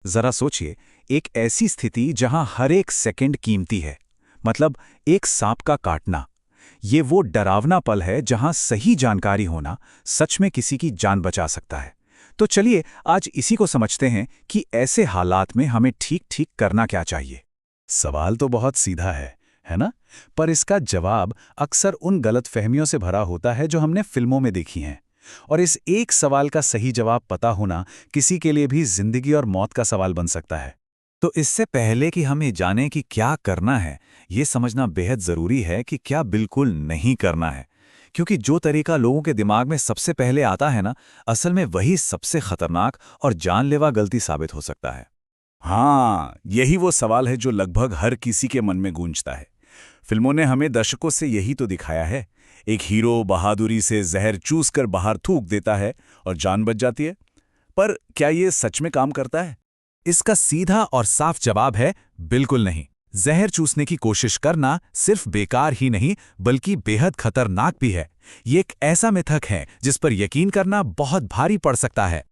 जरा सोचिए, एक ऐसी स्थिति जहां हर एक सेकंड कीमती है। मतलब एक सांप का काटना। ये वो डरावना पल है जहां सही जानकारी होना सच में किसी की जान बचा सकता है। तो चलिए आज इसी को समझते हैं कि ऐसे हालात में हमें ठीक ठीक करना क्या चाहिए। सवाल तो बहुत सीधा है ना? पर इसका जवाब अक्सर उन गलतफहमियों से भरा होता है जो हमने फिल्मों में देखी हैं। और इस एक सवाल का सही जवाब पता होना किसी के लिए भी जिंदगी और मौत का सवाल बन सकता है। तो इससे पहले कि हम ये जानें कि क्या करना है, ये समझना बेहद ज़रूरी है कि क्या बिल्कुल नहीं करना है। क्योंकि जो तरीका लोगों के दिमाग में सबसे पहले आता है ना, असल में वही सबसे खतरनाक और जानलेवा गलती साबित हो सकता है। हाँ, यही वो सवाल है जो लगभग हर किसी के मन में गूंजता है। फिल्मों ने हमें दर्शकों से यही तो दिखाया है। एक हीरो बहादुरी से जहर चूस कर बाहर थूक देता है और जान बच जाती है। पर क्या ये सच में काम करता है? इसका सीधा और साफ जवाब है बिल्कुल नहीं। जहर चूसने की कोशिश करना सिर्फ बेकार ही नहीं बल्कि बेहद खतरनाक भी है। ये एक ऐसा मिथक है जिस पर यकीन करना बहुत भारी पड़ सकता है।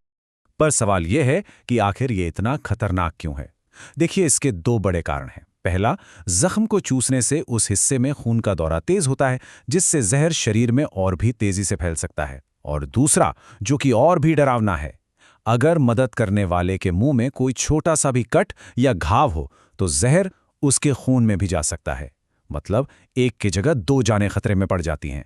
पर सवाल यह है कि आखिर ये इतना खतरनाक क्यों है? देखिए, इसके दो बड़े कारण हैं। पहला, जख्म को चूसने से उस हिस्से में खून का दौरा तेज होता है, जिससे जहर शरीर में और भी तेजी से फैल सकता है। और दूसरा, जो कि और भी डरावना है, अगर मदद करने वाले के मुंह में कोई छोटा सा भी कट या घाव हो तो जहर उसके खून में भी जा सकता है। मतलब एक की जगह दो जानें खतरे में पड़ जाती हैं।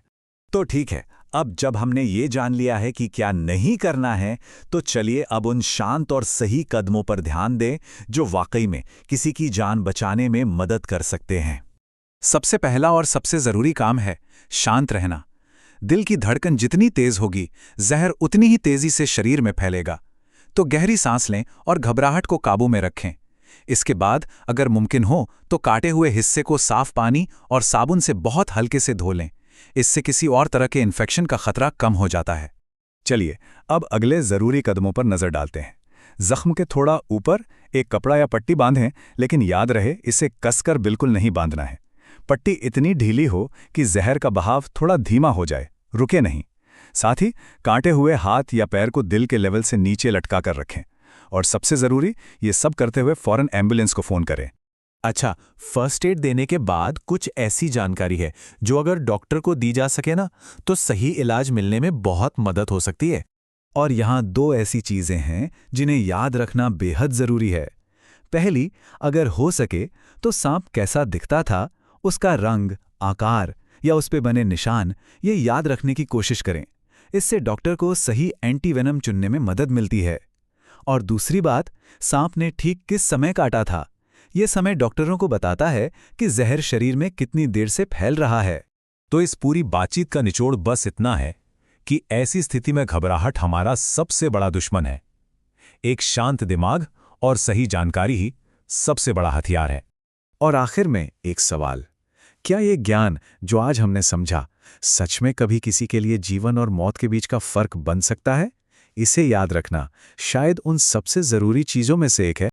तो ठीक है, अब जब हमने ये जान लिया है कि क्या नहीं करना है, तो चलिए अब उन शांत और सही कदमों पर ध्यान दें जो वाकई में किसी की जान बचाने में मदद कर सकते हैं। सबसे पहला और सबसे ज़रूरी काम है शांत रहना। दिल की धड़कन जितनी तेज होगी, जहर उतनी ही तेजी से शरीर में फैलेगा। तो गहरी सांस लें और घबराहट को काबू में रखें। इसके बाद अगर मुमकिन हो तो काटे हुए हिस्से को साफ पानी और साबुन से बहुत हल्के से धो लें। इससे किसी और तरह के इन्फेक्शन का खतरा कम हो जाता है। चलिए अब अगले जरूरी कदमों पर नजर डालते हैं। जख्म के थोड़ा ऊपर एक कपड़ा या पट्टी बांधें, लेकिन याद रहे इसे कसकर बिल्कुल नहीं बांधना है। पट्टी इतनी ढीली हो कि जहर का बहाव थोड़ा धीमा हो जाए, रुके नहीं। साथ ही काटे हुए हाथ या पैर को दिल के लेवल से नीचे लटका कर रखें। और सबसे जरूरी, ये सब करते हुए फौरन एम्बुलेंस को फोन करें। अच्छा, फर्स्ट एड देने के बाद कुछ ऐसी जानकारी है जो अगर डॉक्टर को दी जा सके ना, तो सही इलाज मिलने में बहुत मदद हो सकती है। और यहाँ दो ऐसी चीजें हैं जिन्हें याद रखना बेहद जरूरी है। पहली, अगर हो सके तो सांप कैसा दिखता था, उसका रंग, आकार या उस पे बने निशान, ये याद रखने की कोशिश करें। इससे डॉक्टर को सही एंटीवेनम चुनने में मदद मिलती है। और दूसरी बात, सांप ने ठीक किस समय काटा था, ये समय डॉक्टरों को बताता है कि जहर शरीर में कितनी देर से फैल रहा है। तो इस पूरी बातचीत का निचोड़ बस इतना है कि ऐसी स्थिति में घबराहट हमारा सबसे बड़ा दुश्मन है। एक शांत दिमाग और सही जानकारी ही सबसे बड़ा हथियार है। और आखिर में एक सवाल, क्या ये ज्ञान जो आज हमने समझा सच में कभी किसी के लिए जीवन और मौत के बीच का फर्क बन सकता है? इसे याद रखना शायद उन सबसे जरूरी चीजों में से एक है